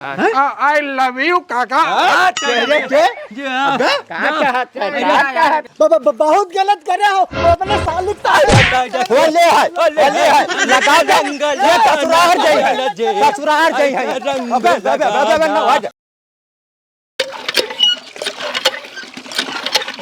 I love you काका। बहुत गलत करे हो अपने सालिक होले है लगाओ ये ससुराल जाई है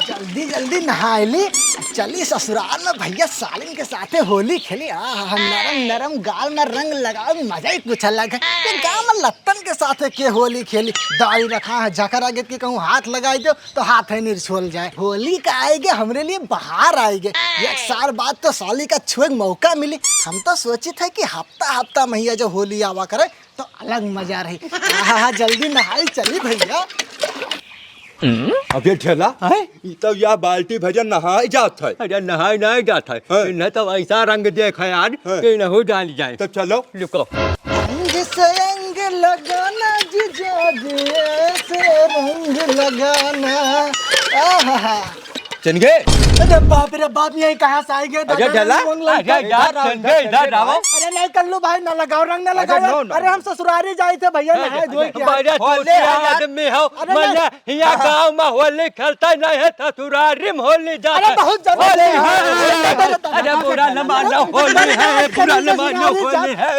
जल्दी जल्दी नहाली चली ससुराल में भैया सालिन के साथ होली खेली। नरम नरम गाल में रंग लगाओ मजा ही कुछ अलग है। गाँव में लत्तन के साथ के होली खेली दाढ़ी रखा है झकर आगे के कहूँ हाथ लगाई दो तो हाथ है निर्छोल जाए। होली का आएगे हमरे लिए बाहर आएगे एक साल बाद तो साली का छुए मौका मिली। हम तो सोचे थे कि हफ्ता हफ्ता मैया जो होली आवा करे तो अलग मजा रही। जल्दी नहाई चली भैया। अबे ठेला तो यह बाल्टी भजन नहाई जात है। अरे नहाई नहीं जाता है इन्हें तो ऐसा रंग देखा यार कि नहीं डाल जाए। तो चलो रुको अंग से अंग लगाना जीजा से रंग लगाना। चनगे अरे बाप रे बाप यही कहाँ से आएंगे। अरे ठेला अरे नहीं कल्लू भाई ना लगाओ रंग ना लगाओ। अरे हम ससुरारी जाए थे भैया नहाए धोए आदमी हो यहाँ गाँव में होली खेलता नहीं है ससुरारी में होली जाता। अरे बहुत ज्यादा अरे बुरा न मानो होली है बुरा न मानो होली है।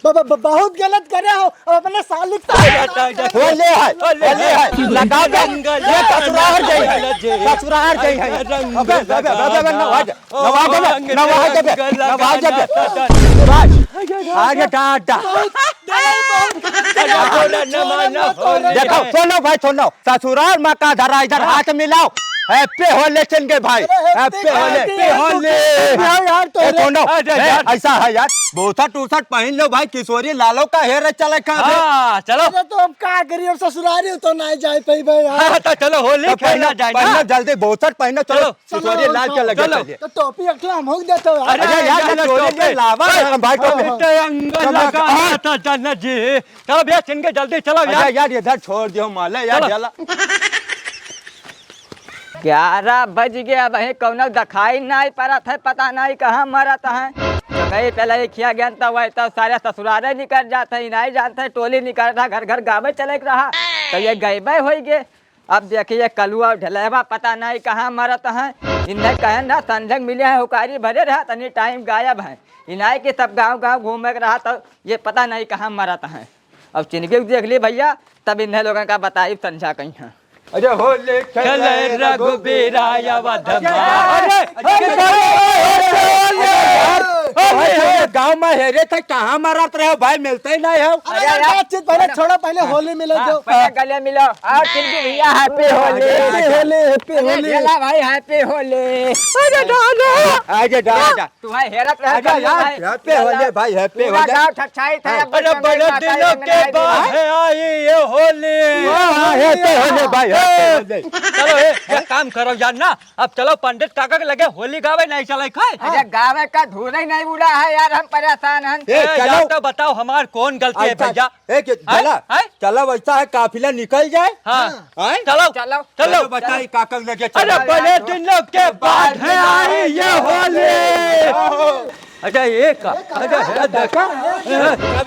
बहुत गलत करे हो अपने सालिक होले है लगाओ ये ससुराल जाई है आगे टाटा देखो सुनो भाई सुनो ससुराल में का धरा इधर हाथ मिलाओ। हैप्पी होली चनगे भाई हैप्पी होली यार। तो सुनो ऐसा है यार बोसा टूसट पहन लो भाई किशोरी लालो का हेयर चले चलो तो अब क्या करिए ससुरारी तो नहीं जाए पे यार। तो चलो होली खेलना जाए पहनो जल्दी बोसट पहनो चलो किशोरी लाल के लगे तो टोपी अखला हम हो देते हो। अरे यार किशोरी लावा भाई जी चलो भैया चनगे जल्दी चलो यार इधर छोड़ दियो माले यार जला 11 बज गया वही कौन दिखाई नहीं पड़त है पता नहीं कहाँ मरत है। कहीं पहले खिया गया तो वही तो सारे ससुरारे निकल जाते हैं नहीं जानते टोली निकल रहा घर घर गाँव चले रहा तो ये गए हो गए। अब देखिए कलुआ ढलेवा पता नहीं कहाँ मरत है। इन्हें कहे ना संजग मिले हैं हुकारी भरे रहा तनी टाइम गायब है। इन्हें के सब गाँव गाँव घूमे रहा तो ये पता नहीं कहाँ मरत है। अब चिनके देख ली भैया तब इन्हें लोगों का बताई समझा कहीं है। अरे होली खेले रघुबीरा गाँव में हेरे थे कहाँ मारत रहे भाई मिलते ही नहीं हो। अरे बातचीत पहले छोड़ो पहले होली मिले दो गले मिलो और चिनके भैया हैप्पी होली भाई हैप्पी होली। आगे डाला तुम्हारे हेरत हैप्पी होली भाई हैप्पी होली। गाँव ठकछाई थे अरे बड़े दिनों के बाद है आई ये होली हैप्पी होली भाई चलो एक काम करो यार ना अब चलो पंडित काका के लगे होली गावे नहीं चले खाए। अरे गाँव का धूल ही नहीं उड़ा है यार हम परेशान हैं। यार तो बताओ हमार कौन गलती है भैया। चलो वैसा है काफिला निकल जाए। हाँ चलो चलो चलो बताइए काका लगे। अरे बड़े दिनों के बाद है आई ये होली। अच्छा ये का अरे देखो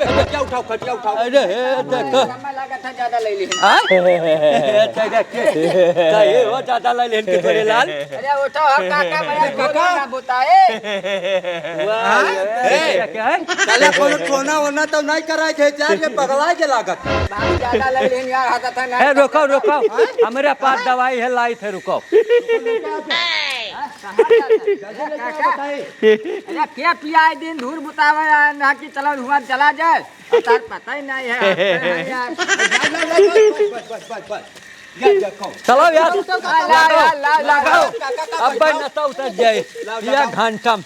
खटिया उठाओ खटिया उठाओ। अरे देखो लगा था ज्यादा ले ली। ये हो ज्यादा ले लेन के थोड़े लाल। अरे उठो काका बड़ा ना बताए। क्या है चले कोनो सोना वोना तो नहीं कराए थे यार ये पगला के लागत ज्यादा ले लेन यार हाथ था ना। रुको रुको हमारे पास दवाई है लाई थे रुको। अरे क्या पिया है दिन धूल बुतावे ना कि चलो धुआं चला जाए तार पता ही नहीं है। चलो यार लगाओ अब नशा उतर जाए या घंटम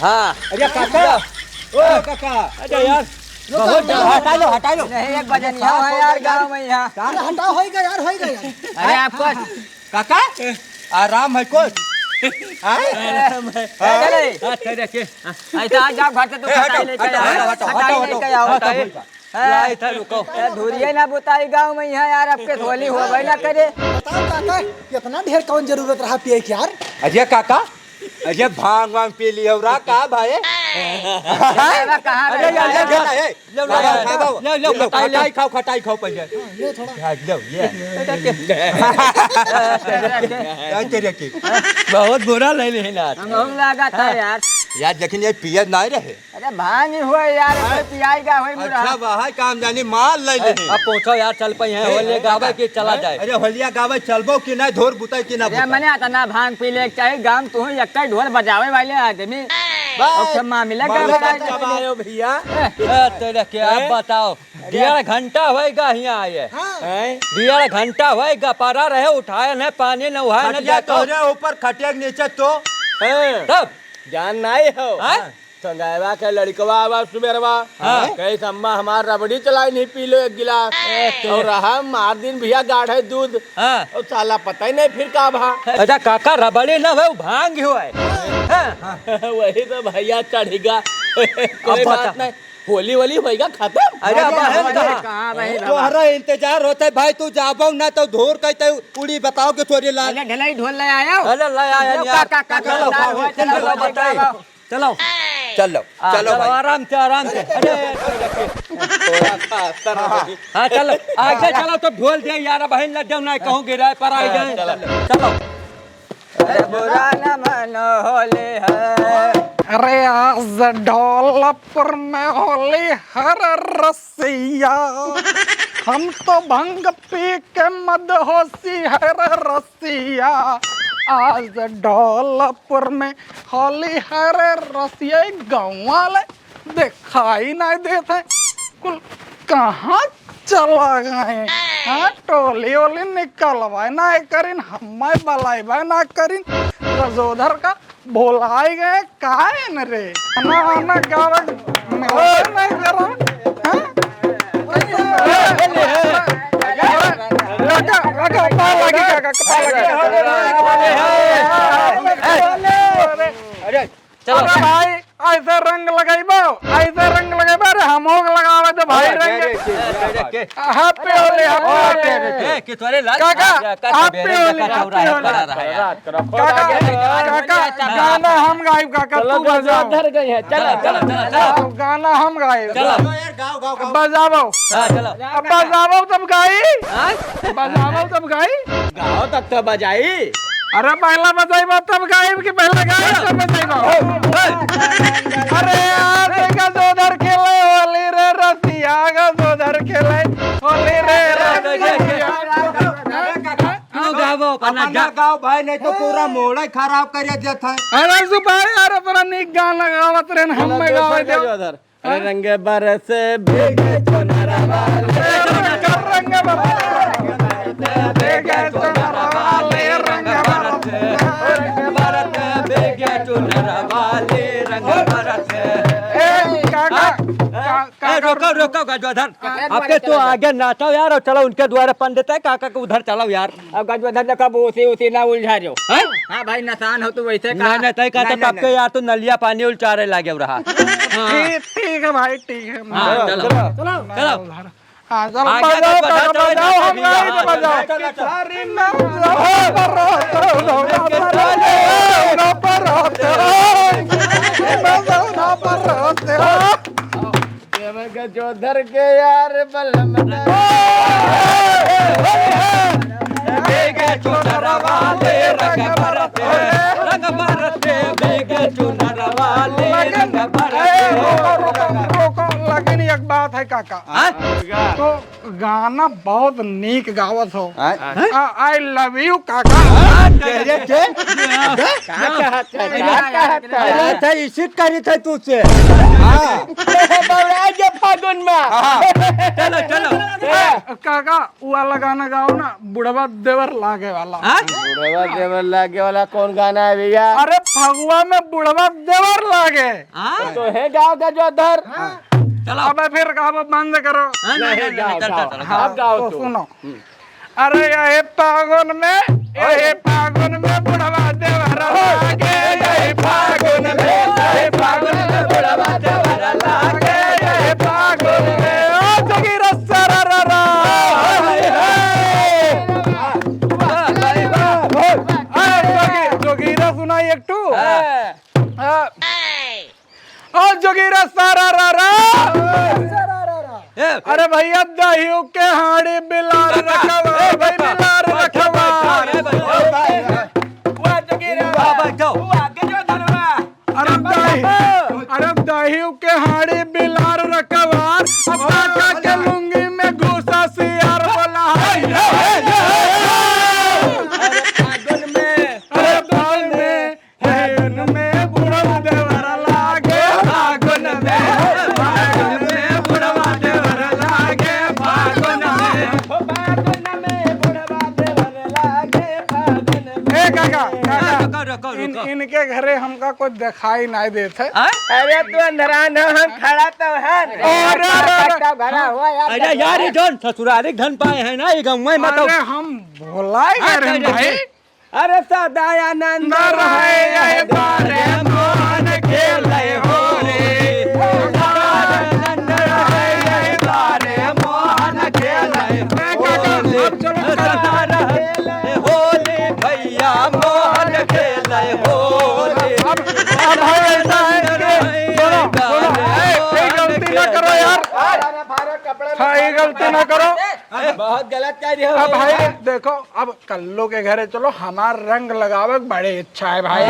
हाँ अरे काका ओ काका अरे यार बहुत हटा लो नहीं एक बजे नहीं है यार गाँव में यहाँ। हटाओ होएगा यार अरे आपको काका आराम है कोई ऐसा आ जाओ घर से तो खटाई लेके आओ। रुको धुरिये ना बुताई गाँव में यहाँ यार आपके होली हो गई ना करे। बताओ काका कितना ढेर कौन जरूरत रहा पिए की यार। अजय काका अजय भांग वांग पी लिया का भाई कहाँ अरे यार रह गया? ले खटाई खाओ पहले ले थोड़ा लो ये बहुत बुरा ले लेना हम लगा था यार। यार लेकिन ये पियर नहीं रहे। अरे भांग ही हुआ यार, कोई पियाएगा हुई बुरा। अच्छा वहाँ काम जानी माल ले ले। अब पहुंचो यार, चल पे हैं होलिया गावे के चला जाए। अरे होलिया गावे चलबो कि नहीं, धोर बुताई कि ना अरे मैंने आता ना भांग पी ले चाहिए गाम तू ही एक ढोल बजावे वाले आदमी और मामला का भैया तेरे क्या बताओ, 1.5 घंटा होएगा यहाँ आए, 1.5 घंटा होएगा, पारा रहे उठाए न पानी न उहाए न खटिया तोरे ऊपर खटिया के नीचे तो तब जान नहीं हो संगायवा के लड़कवा आवा सुबेरवा कई अम्मा हमार रबड़ी चलाई नहीं पी लो 1 गिलास और रहा मार दिन भैया गाढ़े दूध और साला पता ही नहीं फिर का भा। अच्छा काका रबड़ी न भाई भांग हुआ है वही तो भैया चढ़ेगा कोई बात नहीं, होली वोली होएगा खत्म। अरे बहन कहाँ भाई तोहरा इंतजार होता है भाई, तू जाबो ना तो धोर कहते उड़ी बताओ के थोड़ी ला। ढलाई ढोल ले आया अरे ले आया यार, चलो बताइए, चलो चलो चलो भाई आराम से अरे हाँ चलो आगे चलो तो ढोल दे यार, बहन लग जाओ ना कहूँ गिराए पर आ जाए। चलो अरे बुरा न मनो होली है। अरे आज ढोलपुर में होली हर रसिया, हम तो भंग पी के मदहोशी हर रसिया। आज ढोलपुर में होली हर रसिया, गाँव वाले दिखाई नहीं देते, कुल कहाँ चला गए? हाँ टोली ओली निकलवाए ना करीन, हमें बलाइबा ना करीन, रजोधर का भोलाई गए काहे न रे? ना ना गावे मिलते नहीं करो। लगा कपाल लगी काका, कपाल लगी। अरे चलो अरे भाई ऐसे रंग लगाइबो, ऐसे रंग लगाइबो। अरे हम लगावे तो भाई रंग हैप्पी होली, हैप्पी होली कि तोरे लाल काका, हैप्पी होली, हैप्पी होली काका। गाना हम गाइब काका, तू बजाओ। धर गई है चलो गाना हम गाइब, गाओ बजाओ। चलो अब बजाओ तब गाई, बजाओ तब गाई। गाँव तक तो बजाई। अरे पहला बजाइबो तब गाइब कि पहला गाई तब बजाइबो? अरे यार देखा जोधर खेले होली रे रसिया, का जोधर खेले होली रे रसिया। तू गावो पना जा गाओ भाई, नहीं तो पूरा मोड़ा खराब कर देता है। अरे सुभाई यार तोरा निक गाना गावत रे, हम में गावे दे। अरे रंग बरस भीगे चुनरा वाले, रंग भीगे चुनरा वाले, रंग भारत बेगे चुनरा वाले रंग भारत। रोको गजोधर, आपके तो आगे नाचो यार, और चलो उनके द्वारा पंडित है काका को उधर चलो यार। अब गजबधर कब उसी ना उलझा जो। हाँ भाई नसान हो तो वैसे का। नहीं तय का तो आपके यार तो नलिया पानी उलचारे लागे रहा। ठीक है भाई, ठीक है। चलो चलो हाँ चलो आगे बजाओ तो काका, बजाओ, बजाओ हम बजाओ, गाई तो बजाओ। चलो, सारी ना जोधर के यार बलम बेगे चुनरा वाले रंग भारत, रंग भारत बेगे चुनरा वाले रंग भारत। लेकिन एक बात है काका, तो गाना बहुत नीक गावत हो। आई लव यू काका। इसी करी थे तुझसे। फागुन में चलो चलो काका वो वाला गाना गाओ ना, बुढ़वा देवर लागे वाला। बुढ़वा देवर लागे वाला कौन गाना है भैया? अरे फगुआ में बुढ़वा देवर लागे तो है गाँव का जोधर। चलो अब फिर गाओ, बंद करो। आप गाओ तो तो। सुनो। अरे ये फागुन में बुढ़वा देवर लागे, ये फागुन में बुढ़वा देवर लागे, ये फागुन में ओ जगी रसरा रा जोगीरा सुनाई एक टू। ओ अरे भैया दहियों के हाड़ी बिलार रखवा भाई बिलार रखवा अरे दहियों के हाड़ी बिलार रखवा काका के लुंगी में घुसा सियार बोला इनके घरे हमका कुछ दिखाई नहीं देते। अरे तू अंधेरा न हम खड़ा तो है भरा हुआ यार। अरे यार ये जोन ससुरारी धन पाए हैं ना ये गाँव में मतलब अरे हम भुलाए गए रे भाई। अरे सदानंद रहे ये बारे मोहन खेले हो रे सदानंद रहे ये बारे मोहन खेले होली भैया मोहन खेले होली। गलती ना करो यार, भाई गलती ना करो। बहुत गलत कह रहे हो। अब भाई देखो अब कल्लू के घरे चलो, हमार रंग लगावे बड़ी इच्छा है भाई।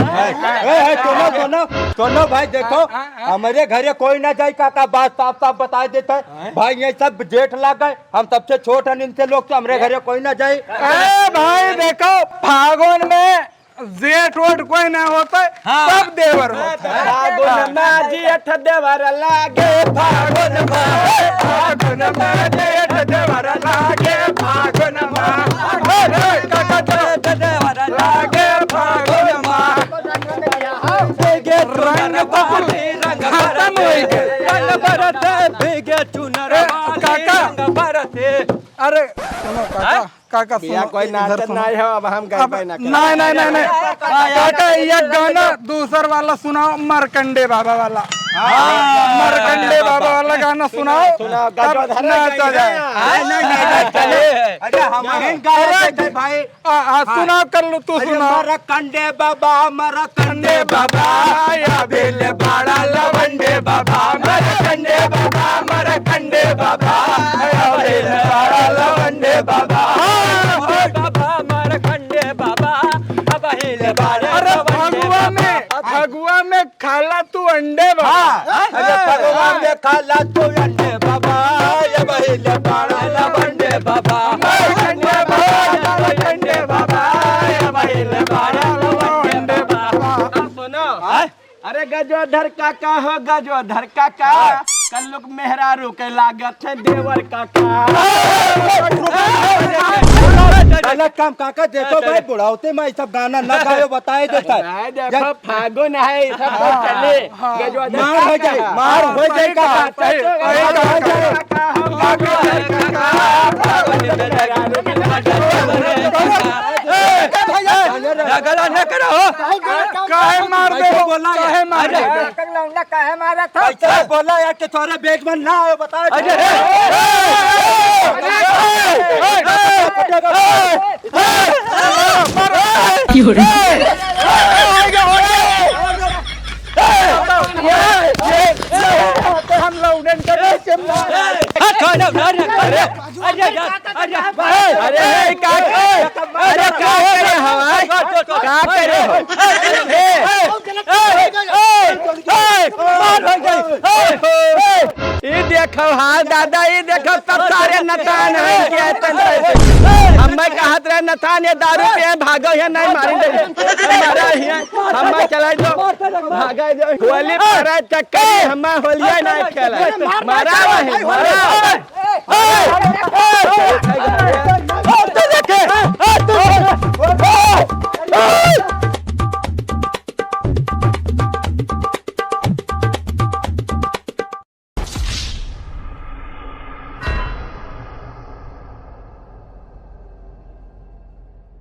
सुनो भाई देखो हमारे घरे कोई ना जाए काका, बात साफ साफ बता देता है भाई। ये सब जेठ लग गए, हम सबसे छोट हैं इनसे लोग, तो हमारे घरे कोई ना जाए। भाई देखो फागुन में जेठ वोट कोई ना होता है, सब देवर होता है। फागुन में जेठ देवर लागे, फागुन में जेठ देवर लागे, फागुन में लागे, फागुन में रंग बदले रंग खत्म हो गए, रंग बरसे भीगे चुनर काका। रंग बरसे। अरे सुनो काका, काका सुनो, कोई नाचत नहीं हो, अब हम अब नहीं काका ये गाना दूसर वाला सुनाओ, मरकंडे बाबा वाला। मरकंडे बाबा वाला गाना सुनाओ, नाचा जाए। अरे हमारे गाय भाई सुनाओ कर लो, तू सुनाओ। मरकंडे बाबा मरकंडे बाबा या बेल बाड़ा लवंडे बाबा, मरकंडे बाबा मरकंडे बाबा या बेल बाड़ा लवंडे बाबा, बाबा मरकंडे बाबा अब हिल बारे। अरे फगुआ में खाला तू अंडे बाबा। अरे भगवान ने खाला तू अंडे बाबा या बेल बाड़ा लवंडे बाबा, मरकंडे बाबा मरकंडे बाबा या बेल बाड़ा लवंडे बाबा। सुनो, अरे गजोधर काका हो, गजोधर काका कल लोग मेहरारू के लागत है देवर काका। गलत काम काका, देखो भाई बुढ़ाते में सब गाना न गायो बताए देता है। देखो फागुन है सब चले, गजोधर मार हो जाए, मार हो जाए काका। गला न करो, काहे मार दे, काहे मार दे। काहे मारा था? ऐसा बोला यार कि तुम्हारे बेच में ना आयो बताए। हम लोग अरे क्या करे हमारे क्या करे ये देखो, हाँ दादा ये देखो सब सारे नतान है हम कहत रहे नतान ये दारू पे भागो है नहीं मारी हमारा हम चला दो भागा दो होली पर चक्कर हम होलिया नहीं खेला मारा